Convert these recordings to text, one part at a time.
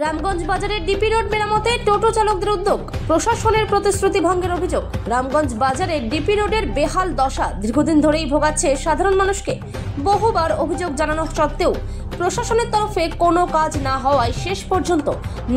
রামগঞ্জ বাজারের DP road মেরামতে টোটো চালকদের উদ্যোগ, প্রশাসনের প্রতিশ্রুতি ভঙ্গের অভিযোগ। রামগঞ্জ বাজারের ডিপি রোডের বেহাল দশা দীর্ঘদিন ধরেই ভোগাচ্ছে সাধারণ মানুষকে। বহুবার অভিযোগ জানানো সত্ত্বেও প্রশাসনের তরফে কোনো কাজ না হওয়ায় শেষ পর্যন্ত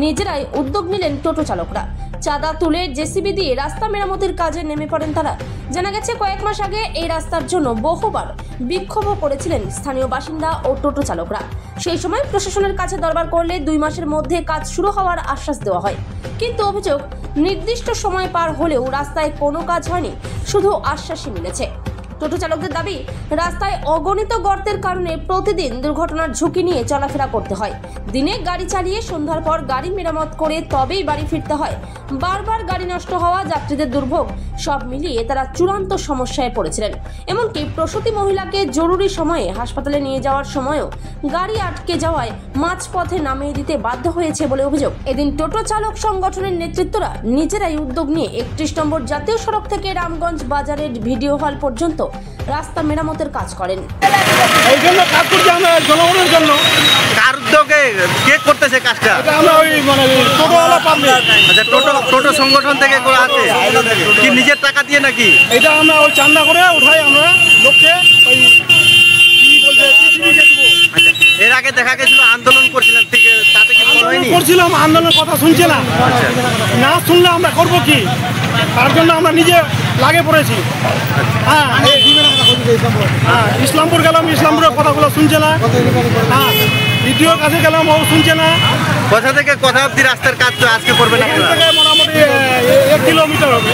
নিজেরাই উদ্যোগ নিলেন টোটো চালকরা। চাঁদা তুলে জেসিবি দিয়ে রাস্তা মেরামতের কাজে নেমে পড়েন তারা। জানা গেছে কয়েক মাস আগে এই রাস্তার জন্য বহুবার বিক্ষোভও করেছিলেন স্থানীয় বাসিন্দা ও টোটো চালকরা। সেই সময় প্রশাসনের কাছে দরবার করলে 2 মাসের মধ্যে কাজ শুরু হওয়ার আশ্বাস দেওয়া হয়, কিন্তু অভিযোগ নির্দিষ্ট সময় পার হলেও রাস্তায় কোনো কাজ হয়নি, শুধু আশ্বাসই মিলেছে। টোটো চালকদের দাবি, রাস্তায় অগণিত গর্তের কারণে প্রতিদিন দুর্ঘটনার ঝুঁকি নিয়ে চলাফেরা করতে হয়। দিনে গাড়ি চালিয়ে সন্ধ্যার পর গাড়ি মেরামত করে তবেই বাড়ি ফিরতে হয়। বারবার গাড়ি নষ্ট হওয়া, যাত্রীদের দুর্ভোগ সব মিলিয়ে তারা চূড়ান্ত সমস্যায় পড়েছিলেন। এমনকি প্রসূতি মহিলাকে জরুরি সময়ে হাসপাতালে নিয়ে যাওয়ার সময়ও গাড়ি আটকে যাওয়ায় মাঝপথে নামিয়ে দিতে বাধ্য হয়েছে বলে অভিযোগ। এদিন টোটো চালক সংগঠনের নেতৃত্বরা নিজেরাই উদ্যোগ নিয়ে 31 নম্বর জাতীয় সড়ক থেকে রামগঞ্জ বাজারের ভিডিও হল পর্যন্ত রাস্তা মেরামতের কাজ করেন। এই জন্য কাজ করছি আমরা জনগণের জন্য। কার উদ্যোগে কে করতেছে কাজটা? আমরা ওই মানে টোটোওয়ালা পাবলিক। আচ্ছা, টোটো সংগঠন থেকে করা আছে কি নিজের টাকা দিয়ে নাকি? এটা আমরা ওই চান্দা করে উঠাই আমরা লোককে ওই কি বলছে টিসিবি কে দেবো। আচ্ছা, এর আগে দেখা গেছিল আন্দোলন করছিলেন, ঠিক তাতে কি ফল হয়নি? করছিলাম, আন্দোলনের কথা শুনছে না। না শুনলে আমরা করবো কি? তার জন্য আমরা নিজে লাগে পড়েছি। হ্যাঁ, ইসলামপুর গেলাম, ইসলামপুরের কথাগুলো শুনছে না। হ্যাঁ, ভিডিওর কাছে গেলাম, ও শুনছে না। কোথা থেকে কোথা অব্দি রাস্তার কাজ তো আজকে করবেন আপনারা? মোটামুটি 1 কিলোমিটার হবে।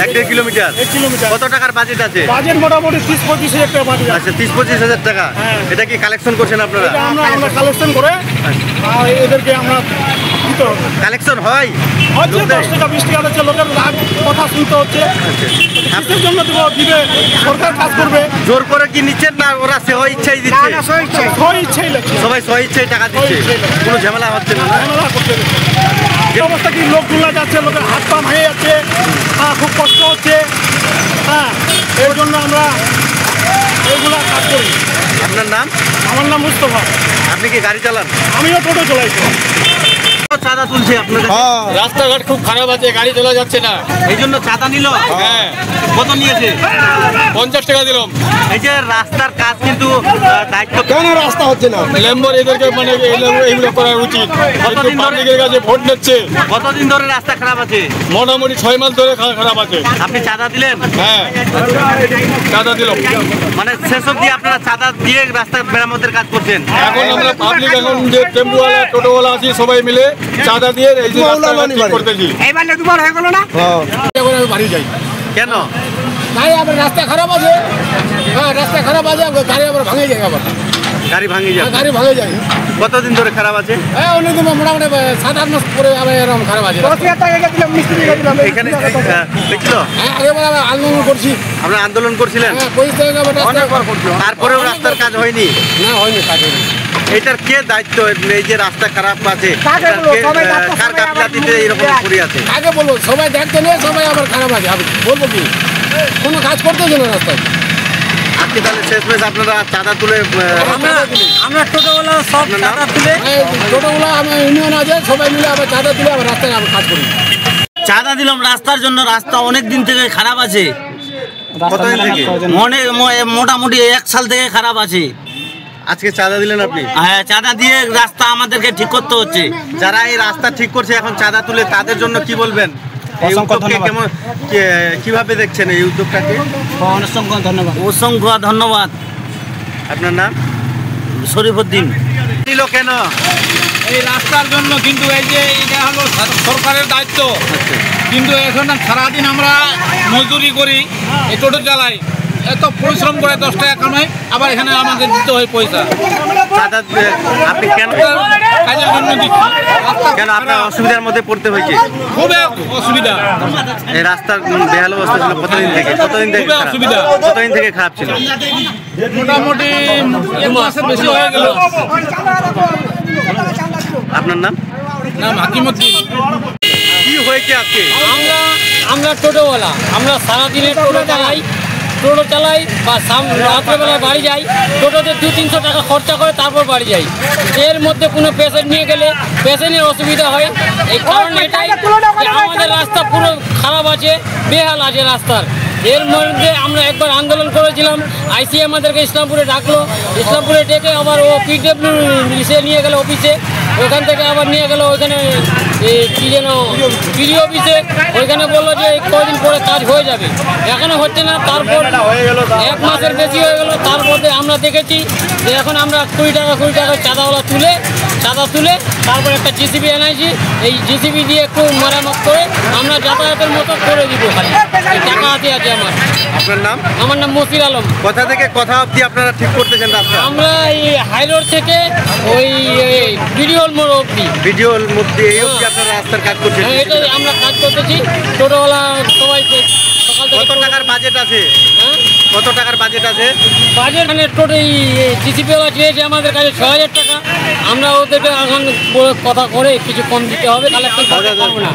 1-1.5 কিলোমিটার। 1 কিলোমিটার। কত টাকার বাজেট আছে? বাজেট মোটামুটি 30-35 হাজার টাকা বাজেট। আচ্ছা, 30-25 হাজার টাকা। হ্যাঁ। এটা কি কালেকশন করছেন আপনারা? এটা আমরা কালেকশন করে আর এদেরকে আমরা দিতে হবে। কালেকশন হয়? হচ্ছে 10 টাকা 20 টাকা হচ্ছে, লোকের লাভ কথা শুনতে হচ্ছে। কিসের জন্য দেবো? দিবে, সরকার কাজ করবে। জোর করে কি নিচ্ছেন না ওরা সে ইচ্ছাই দিচ্ছে? ইচ্ছাই লাগছে, সবাই ইচ্ছাই টাকা দিচ্ছে, কোনো ঝামেলা হচ্ছে না? ঝামেলা করতে হবে। এই অবস্থা কি, লোক গুলা যাচ্ছে, লোকের হাত পা ভেঙে যাচ্ছে, খুব কষ্ট হচ্ছে। হ্যাঁ, এর জন্য আমরা এইগুলা কাজ করি। আপনার নাম? আমার নাম মুস্তফা। আপনি কি গাড়ি চালান? আমিও টোটো চালাইছি। চাঁদা তুলছে আপনাদের? রাস্তাঘাট খুব খারাপ আছে, গাড়ি চলা যাচ্ছে না, এই জন্য চাঁদা নিল। হ্যাঁ। কত নিয়েছে? 50 টাকা দিলাম। এই যে রাস্তার কাজ কিন্তু দায়িত্ব কেন রাস্তা হচ্ছে না? লেম্বর এদেরকে মানে এইগুলো করা উচিত। কতদিন ধরে? পাবলিকের কাছে ভোট নিচ্ছে। কতদিন ধরে রাস্তা খারাপ আছে? মোটামুটি 6 মাস ধরে খারাপ আছে। আপনি চাঁদা দিলেন? হ্যাঁ, চাঁদা দিলাম। মানে শেষ অব্দি আপনারা চাঁদা দিয়ে রাস্তা মেরামতের কাজ করছেন? এখন আমরা পাবলিক, এখন যে টেম্পুওয়ালা টোটোওয়ালা আছি, সবাই মিলে চাঁদা দিয়ে এই যে রাস্তা ঠিক করতেছি। এইবার দুবার হয়ে গেল না, বাড়ি যাই কেন? তাই আবার রাস্তা খারাপ আছে। হ্যাঁ, রাস্তা খারাপ আছে, গাড়ি আবার ভাঙে যায়। আবার গাড়ি ভাঙে যায়? গাড়ি ভাঙে যায়। কতদিন ধরে খারাপ আছে? হ্যাঁ, অনেকদিন মোটামুটি 7-8 মাস পরে আবার এরকম খারাপ আছে। এখানে দেখছিল? হ্যাঁ, এবার আমরা আন্দোলন করছি। আপনারা আন্দোলন করছিলেন? হ্যাঁ, পরিষ্কার তারপরেও রাস্তার কাজ হয়নি? না, হয়নি কাজ হয়নি। এটার কে দায়িত্ব? এই যে রাস্তা খারাপ আছে, কার গাফিলতিতে এইরকম পড়ে আছে? আগে বলবো, সবাই দেখতে নেই, সবাই আবার খারাপ আছে। আমি বলবো কি, কোনো কাজ করতেছে না রাস্তায়। আজকে তাহলে শেষমেশ আপনারা চাঁদা তুলে? আমরা টোটোওয়ালা সব চাঁদা তুলে, টোটোওয়ালা আমরা ইউনিয়ন আছে, সবাই মিলে আবার চাঁদা তুলে আবার রাস্তায় আবার কাজ করি। চাঁদা দিলাম রাস্তার জন্য। রাস্তা অনেক দিন থেকে খারাপ আছে, কতদিন থেকে? মোটামুটি 1 সাল থেকে খারাপ আছে। আজকে চাঁদা দিলেন আপনি? হ্যাঁ, চাঁদা দিয়ে রাস্তা আমাদেরকে ঠিক করতে হচ্ছে। যারা এই রাস্তা ঠিক করছে এখন চাঁদা তুলে, তাদের জন্য কি বলবেন? এই উদ্যোগকে কেমন, কিভাবে দেখছেন এই উদ্যোগটাকে? অসংখ্য ধন্যবাদ। অসংখ্য ধন্যবাদ। আপনার নাম? শরীফউদ্দিন। নিল কেন? এই রাস্তার জন্য, কিন্তু এই যে এটা হলো সরকারের দায়িত্ব। কিন্তু এখন সারাদিন আমরা মজদুরি করি, এই টোটো চালাই, এত পরিশ্রম করে 10 টাকা কামাই, আবার এখানে আমাদের দিতে হয় পয়সা। চাঁদা আপনি কেন? কাজের জন্য দিচ্ছি। কেন আপনার অসুবিধার মধ্যে পড়তে হয়েছে? খুব অসুবিধা। এই রাস্তার বেহাল অবস্থা ছিল কতদিন থেকে? খুবই অসুবিধা। কতদিন থেকে খারাপ ছিল? মোটামুটি 1 মাসের বেশি হয়ে গেল। আপনার নাম? নাম হাকিমউদ্দিন। কি হয়েছে আজকে? আমরা টোটোওয়ালা, আমরা সারাদিনের টোটো চালাই। টোটো চালাই বা রাত্রেবেলায় বাড়ি যাই, টোটোতে 200-300 টাকা খরচা করে তারপর বাড়ি যাই। এর মধ্যে কোনো পেশেন্ট নিয়ে গেলে পেশেন্টের অসুবিধা হয়। এই কারণ এটাই যে আমাদের রাস্তা পুরো খারাপ আছে, বেহাল আছে রাস্তার। এর মধ্যে আমরা একবার আন্দোলন করেছিলাম, আইসি আমাদেরকে ইসলামপুরে ডাকলো, ইসলামপুরে ডেকে আবার ও পিডব্লিউ নিয়ে গেল অফিসে, ওখান থেকে আবার নিয়ে গেল ওইখানে কী যেন বিডিও অফিসে, ওইখানে বললো যে কদিন পরে কাজ হয়ে যাবে, এখনও হচ্ছে না। তারপর 1 মাসের বেশি হয়ে গেল। তার মধ্যে আমরা দেখেছি যে এখন আমরা 20 টাকা চাঁদাওয়ালা চাঁদা তুলে তারপর একটা জিসিবি আনাইছি, এই জিসিবি দিয়ে একটু মেরামত করে আমরা যাতায়াতের মতো করে দিব। খালি এই টাকা হাতে আছে আমার। আপনার নাম? আমার নাম মসির আলম। কোথা থেকে কথা অবধি আপনারা ঠিক করতেছেন রাস্তা? আমরা এই হাইরোড থেকে ওই ভিডিওর মোড় অবধি, ভিডিওর মধ্যে এই অবধি আপনারা রাস্তার কাজ করছেন? হ্যাঁ, এটাই আমরা কাজ করতেছি। টোটোওয়ালা সবাই সকাল থেকে। কত টাকার বাজেট আছে? হ্যাঁ, কত টাকার বাজেট আছে? বাজেট মানে টোটো জিসিপিওয়ালা চেয়েছে আমাদের কাছে 6000 টাকা। আমরা ওদেরকে এখন কথা করে কিছু কম দিতে হবে, কালেকশন করতে পারবো না।